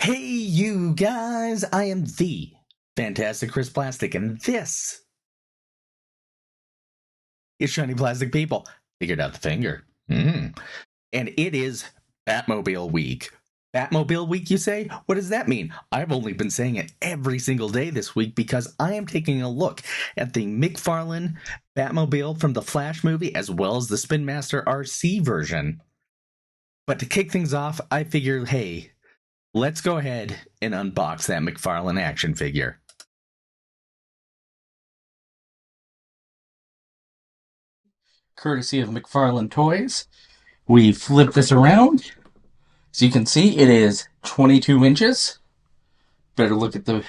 Hey, you guys, I am the Fantastic Chris Plastic, and this is Shiny Plastic People. Figured out the finger. And it is Batmobile Week. Batmobile Week, you say? What does that mean? I've only been saying it every single day this week because I am taking a look at the McFarlane Batmobile from the Flash movie as well as the Spin Master RC version. But to kick things off, I figured, hey, let's go ahead and unbox that McFarlane action figure. Courtesy of McFarlane Toys. We flip this around. As you can see, it is 22 inches. Better look at the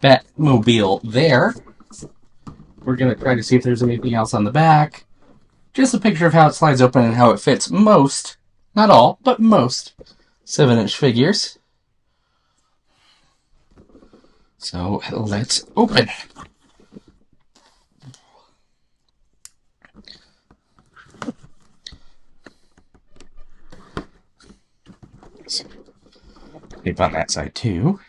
Batmobile there. We're going to try to see if there's anything else on the back. Just a picture of how it slides open and how it fits most, not all, but most 7-inch figures. So let's open. Tape on that side too.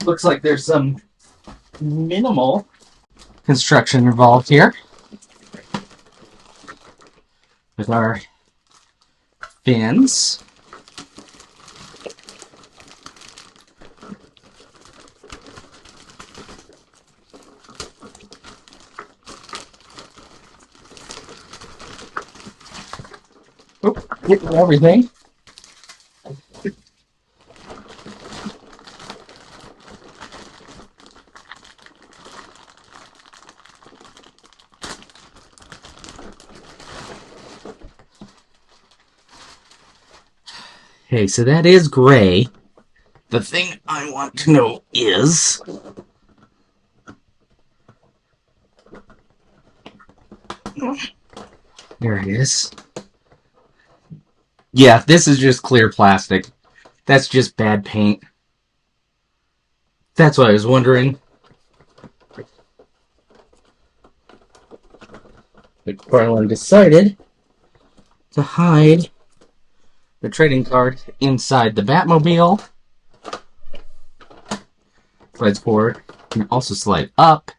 Looks like there's some minimal construction involved here with our fins. Oh, getting everything. Okay, so that is gray. The thing I want to know is... There it is. Yeah, this is just clear plastic. That's just bad paint. That's what I was wondering. McFarlane decided to hide the trading card inside the Batmobile. Slides forward. Can also slide up.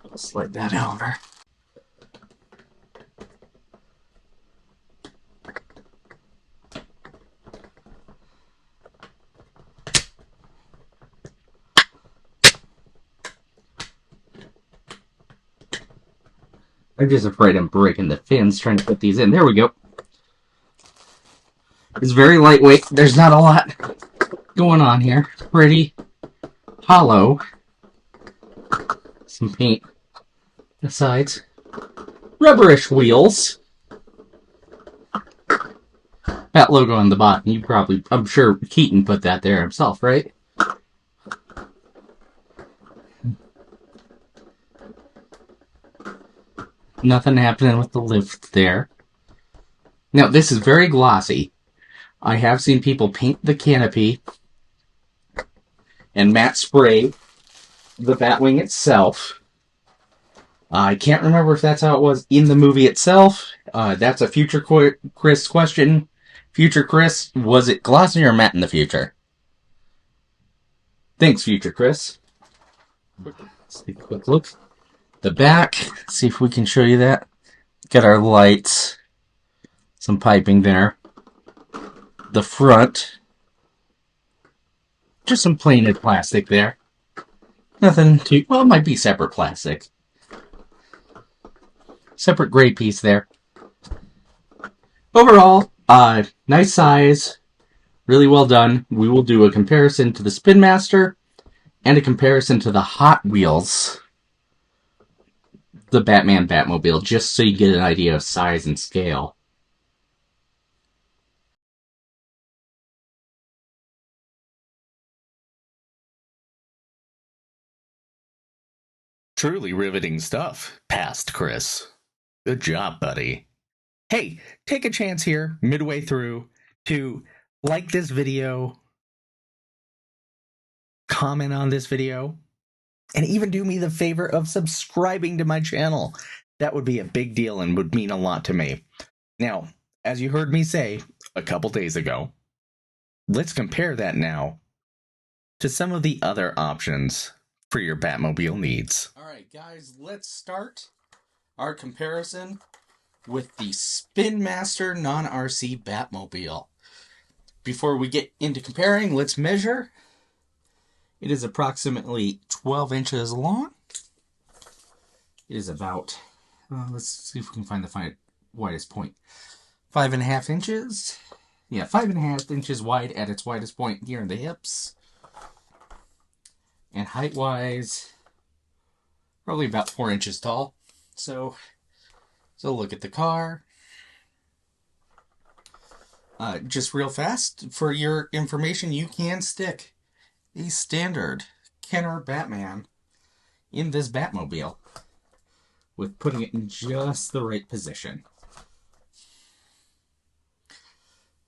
I'll slide that over. I'm just afraid I'm breaking the fins trying to put these in. There we go. It's very lightweight. There's not a lot going on here. Pretty hollow. Some paint. The sides. Rubberish wheels. That logo on the bottom, you probably, I'm sure Keaton put that there himself, right? Nothing happening with the lift there. Now, this is very glossy. I have seen people paint the canopy and matte spray the Batwing itself. I can't remember if that's how it was in the movie itself. That's a future Chris question. Future Chris, was it glossy or matte in the future? Thanks, Future Chris. Let's take a quick look. The back, see if we can show you that. Got our lights, some piping there. The front, just some plated plastic there. Nothing too, well, it might be separate plastic. Separate gray piece there. Overall, nice size, Really well done. We will do a comparison to the Spin Master and a comparison to the Hot Wheels, the Batman Batmobile, just so you get an idea of size and scale. Truly riveting stuff, past Chris. Good job, buddy. Hey, take a chance here, midway through, to like this video, comment on this video, and even do me the favor of subscribing to my channel. That would be a big deal and would mean a lot to me. Now, as you heard me say a couple days ago, let's compare that now to some of the other options for your Batmobile needs. All right, guys, let's start our comparison with the Spin Master non-RC Batmobile. Before we get into comparing, let's measure. It is approximately 12 inches long. It is about, let's see if we can find the widest point. 5.5 inches. Yeah, 5.5 inches wide at its widest point here in the hips. And height-wise, probably about 4 inches tall. So look at the car. Just real fast, for your information, you can stick a standard Kenner Batman in this Batmobile with putting it in just the right position.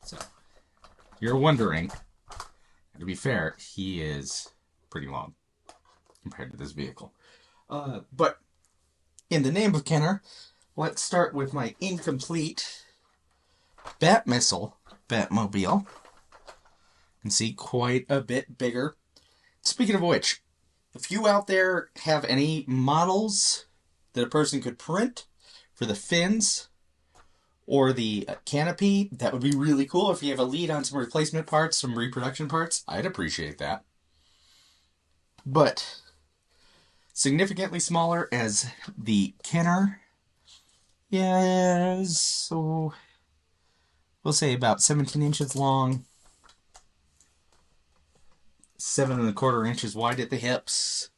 So, you're wondering, to be fair, he is pretty long compared to this vehicle. But in the name of Kenner, let's start with my incomplete Batmissile Batmobile. You can see quite a bit bigger. Speaking of which, if you out there have any models that a person could print for the fins or the canopy, that would be really cool. If you have a lead on some replacement parts, some reproduction parts, I'd appreciate that. But significantly smaller as the Kenner. Yes, so we'll say about 17 inches long, 7.25 inches wide at the hips.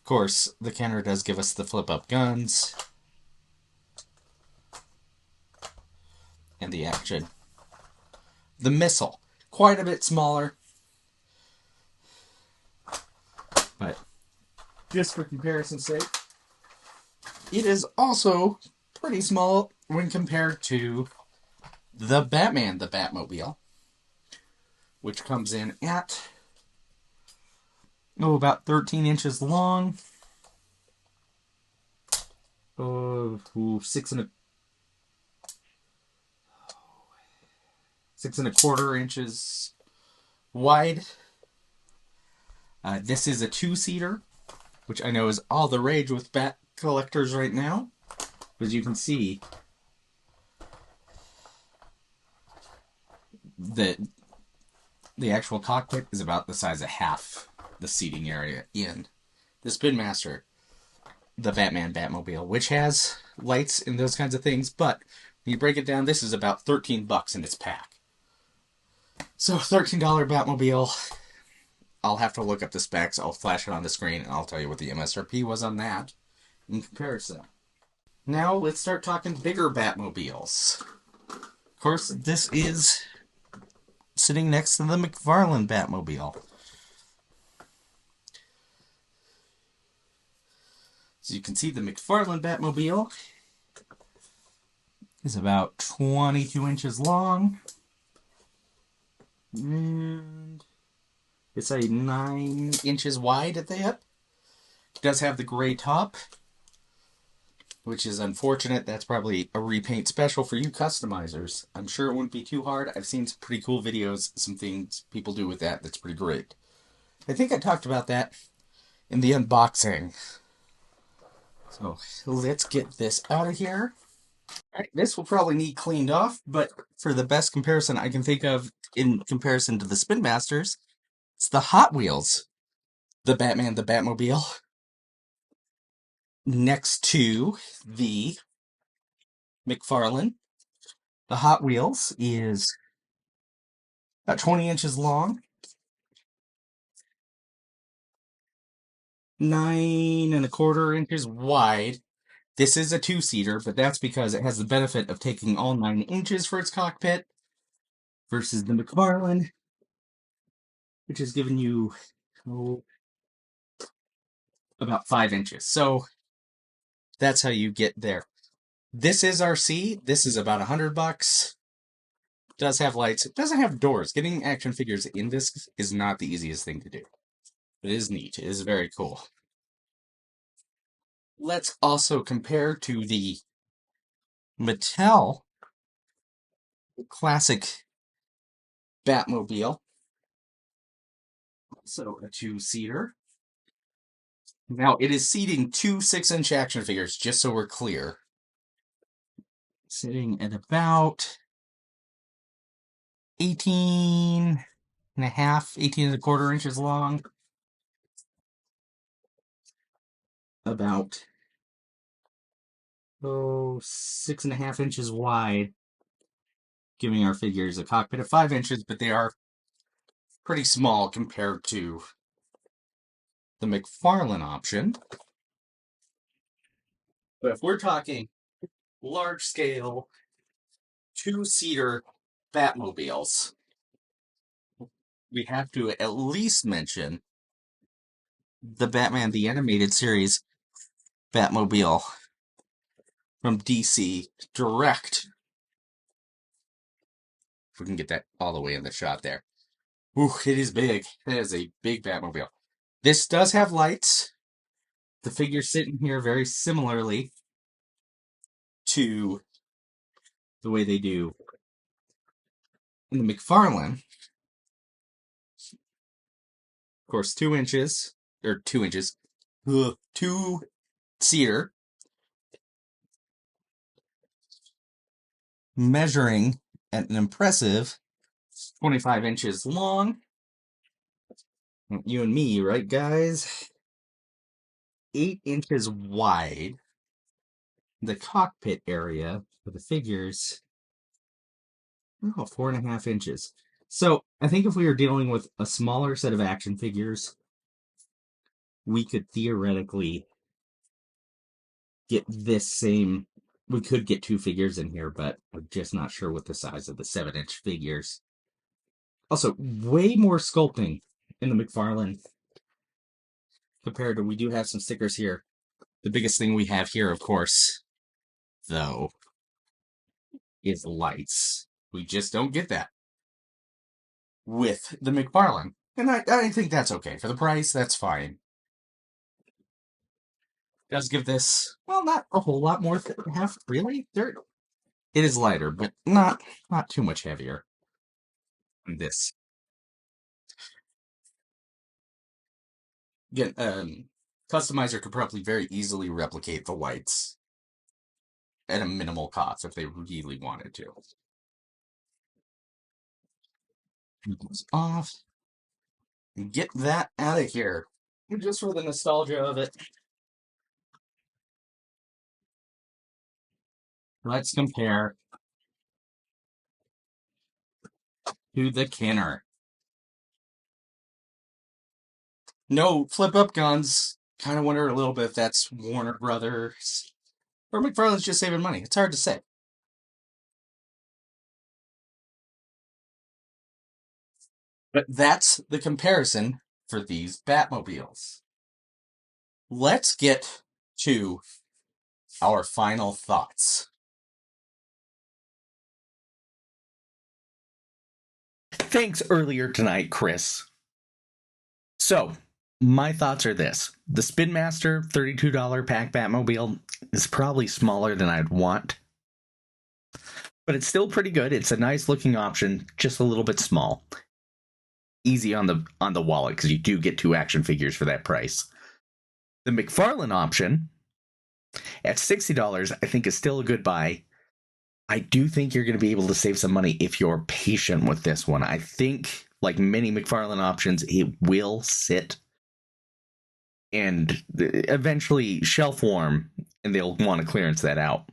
Of course, the Kenner does give us the flip-up guns and the action. The missile, quite a bit smaller, but just for comparison's sake, it is also pretty small when compared to the Batman, the Batmobile, which comes in at about 13 inches long. 6.25 inches wide. This is a two-seater, which I know is all the rage with bat collectors right now. As you can see, the actual cockpit is about the size of half the seating area in the Spin Master, the Batman Batmobile, which has lights and those kinds of things, but when you break it down, this is about $13 in its pack. So $13 Batmobile, I'll have to look up the specs, I'll flash it on the screen, and I'll tell you what the MSRP was on that in comparison. Now let's start talking bigger Batmobiles. Of course, this is sitting next to the McFarlane Batmobile. So you can see the McFarlane Batmobile is about 22 inches long. And it's a 9 inches wide at the hip. It does have the gray top, which is unfortunate. That's probably a repaint special for you customizers. I'm sure it wouldn't be too hard. I've seen some pretty cool videos, some things people do with that's pretty great. I think I talked about that in the unboxing. So let's get this out of here. Alright, this will probably need cleaned off, but for the best comparison I can think of in comparison to the Spin Masters, it's the Hot Wheels, the Batman, the Batmobile, next to the McFarlane. The Hot Wheels is about 20 inches long, 9.25 inches wide. This is a two-seater, but that's because it has the benefit of taking all 9 inches for its cockpit versus the McFarlane, which has given you about 5 inches. So that's how you get there. This is RC. This is about $100. Does have lights. It doesn't have doors. Getting action figures in this is not the easiest thing to do. It is neat. It is very cool. Let's also compare to the Mattel classic Batmobile. So a two-seater. Now, it is seating two 6-inch action figures, just so we're clear. Sitting at about 18 and a half, 18.25 inches long. About 6.5 inches wide, giving our figures a cockpit of 5 inches, but they are pretty small compared to the McFarlane option. But if we're talking large-scale, two-seater Batmobiles, we have to at least mention the Batman the Animated Series Batmobile from DC Direct. If we can get that all the way in the shot there. Ooh, it is big. It is a big Batmobile. This does have lights. The figures sitting here very similarly to the way they do in the McFarlane. Of course, 2 inches, or 2 inches, two-seater, measuring at an impressive 25 inches long. You and me, right, guys? 8 inches wide. The cockpit area for the figures, 4.5 inches. So I think if we were dealing with a smaller set of action figures, we could theoretically get this same. We could get two figures in here, but I'm just not sure with the size of the 7-inch figures. Also, way more sculpting in the McFarlane compared to, we do have some stickers here. The biggest thing we have here, of course, though, is lights. We just don't get that with the McFarlane. And I think that's okay. For the price, that's fine. Does give this, well, not a whole lot more than half, really? It is lighter, but not too much heavier than this. Again, customizer could probably very easily replicate the lights at a minimal cost if they really wanted to. Goes off. Get that out of here. Just for the nostalgia of it. Let's compare to the Kenner. No flip-up guns. Kind of wonder a little bit if that's Warner Brothers or McFarlane's just saving money. It's hard to say. But that's the comparison for these Batmobiles. Let's get to our final thoughts. Thanks earlier tonight, Chris. So, my thoughts are this. The Spin Master $32 pack Batmobile is probably smaller than I'd want. But it's still pretty good. It's a nice looking option, just a little bit small. Easy on the wallet, because you do get two action figures for that price. The McFarlane option at $60, I think, is still a good buy. I do think you're going to be able to save some money if you're patient with this one. I think, like many McFarlane options, it will sit and eventually shelf warm, and they'll want to clearance that out.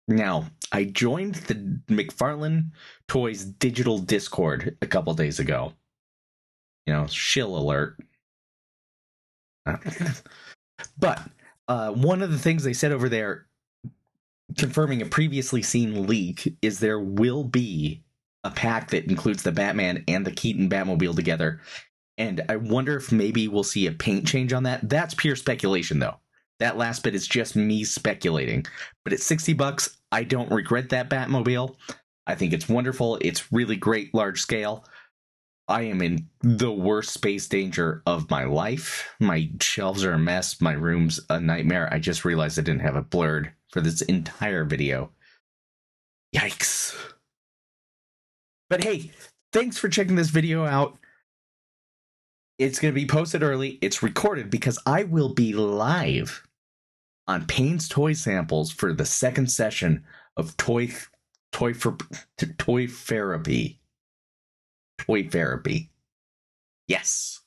Now, I joined the McFarlane Toys digital Discord a couple days ago. Shill alert. But one of the things they said over there, confirming a previously seen leak, is there will be a pack that includes the Batman and the Keaton Batmobile together. And I wonder if maybe we'll see a paint change on that. That's pure speculation, though. That last bit is just me speculating. But at $60, I don't regret that Batmobile. I think it's wonderful. It's really great, large scale. I am in the worst space danger of my life. My shelves are a mess. My room's a nightmare. I just realized I didn't have it blurred for this entire video. Yikes. But hey, thanks for checking this video out. It's going to be posted early. It's recorded because I will be live on Payne's Toy Samples for the second session of Toy Therapy. Toy Therapy. Yes.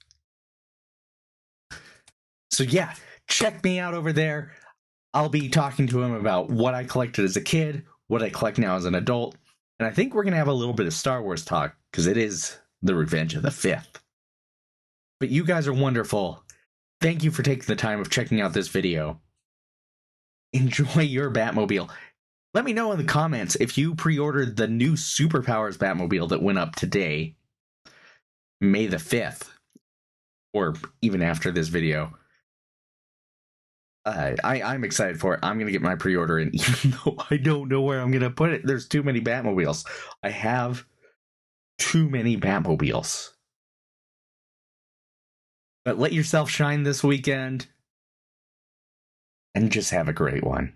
So yeah, check me out over there. I'll be talking to him about what I collected as a kid, what I collect now as an adult, and I think we're going to have a little bit of Star Wars talk, because it is the Revenge of the Fifth. But you guys are wonderful. Thank you for taking the time of checking out this video. Enjoy your Batmobile. Let me know in the comments if you pre-ordered the new Superpowers Batmobile that went up today, May the 5th, or even after this video. I'm excited for it. I'm going to get my pre-order in, even though I don't know where I'm going to put it. There's too many Batmobiles. I have too many Batmobiles. But let yourself shine this weekend, and just have a great one.